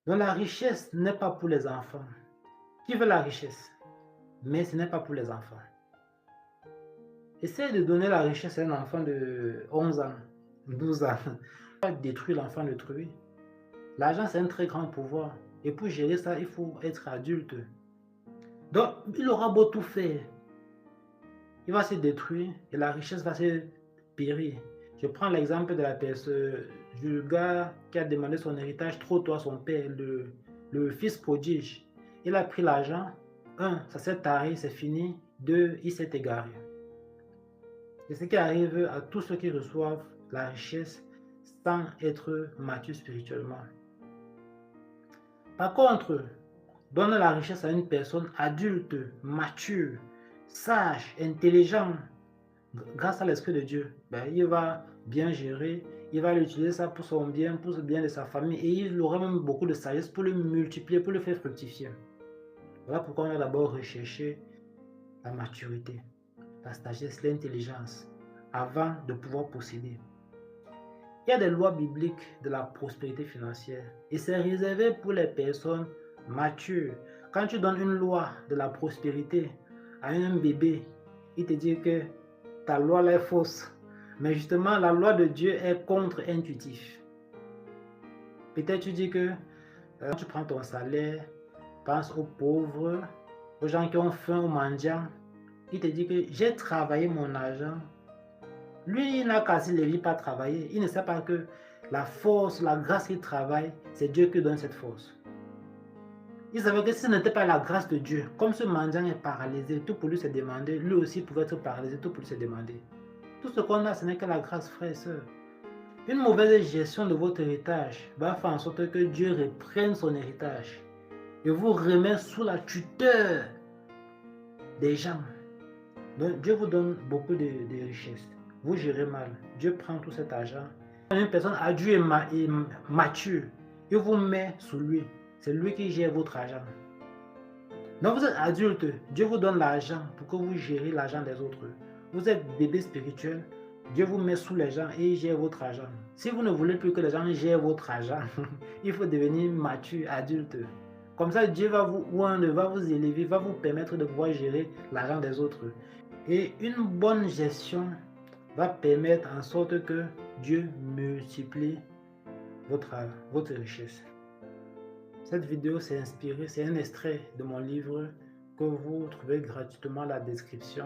Donc la richesse n'est pas pour les enfants. Qui veut la richesse? Mais ce n'est pas pour les enfants. Essaye de donner la richesse à un enfant de 11 ans, 12 ans. Détruire l'enfant d'autrui. L'argent, c'est un très grand pouvoir. Et pour gérer ça, il faut être adulte. Donc, il aura beau tout faire. Il va se détruire et la richesse va se périr. Je prends l'exemple de la personne, du gars qui a demandé son héritage trop tôt à son père, le fils prodige. Il a pris l'argent. Un, ça s'est taré, c'est fini. Deux, il s'est égaré. C'est ce qui arrive à tous ceux qui reçoivent la richesse sans être matures spirituellement. Par contre, donne la richesse à une personne adulte, mature, sage, intelligent, grâce à l'Esprit de Dieu, ben, il va bien gérer, il va utiliser ça pour son bien, pour le bien de sa famille, et il aura même beaucoup de sagesse pour le multiplier, pour le faire fructifier. Voilà pourquoi on a d'abord recherché la maturité, la sagesse, l'intelligence, avant de pouvoir posséder. Il y a des lois bibliques de la prospérité financière, et c'est réservé pour les personnes matures. Quand tu donnes une loi de la prospérité à un bébé, il te dit que ta loi là est fausse. Mais justement, la loi de Dieu est contre-intuitive. Peut-être tu dis que quand tu prends ton salaire, pense aux pauvres, aux gens qui ont faim, aux mendiants. Il te dit que j'ai travaillé mon argent. Lui, il n'a quasi les vies pas travailler. Il ne sait pas que la force, la grâce qu'il travaille, c'est Dieu qui donne cette force. Il savait que si ce n'était pas la grâce de Dieu, comme ce mendiant est paralysé, tout pour lui se demander, lui aussi pouvait être paralysé, tout pour lui se demander. Tout ce qu'on a, ce n'est que la grâce, frère et soeur. Une mauvaise gestion de votre héritage va faire en sorte que Dieu reprenne son héritage et vous remet sous la tutelle des gens. Donc Dieu vous donne beaucoup de richesses. Vous gérez mal. Dieu prend tout cet argent. Une personne adulte et mature, il vous met sous lui. C'est lui qui gère votre argent. Donc vous êtes adulte, Dieu vous donne l'argent pour que vous gériez l'argent des autres. Vous êtes bébé spirituel, Dieu vous met sous les gens et il gère votre argent. Si vous ne voulez plus que les gens gèrent votre argent, il faut devenir mature, adulte. Comme ça, Dieu va vous oindre, va vous élever, va vous permettre de pouvoir gérer l'argent des autres. Et une bonne gestion va permettre en sorte que Dieu multiplie votre richesse. Cette vidéo s'est inspirée, c'est un extrait de mon livre que vous trouvez gratuitement dans la description.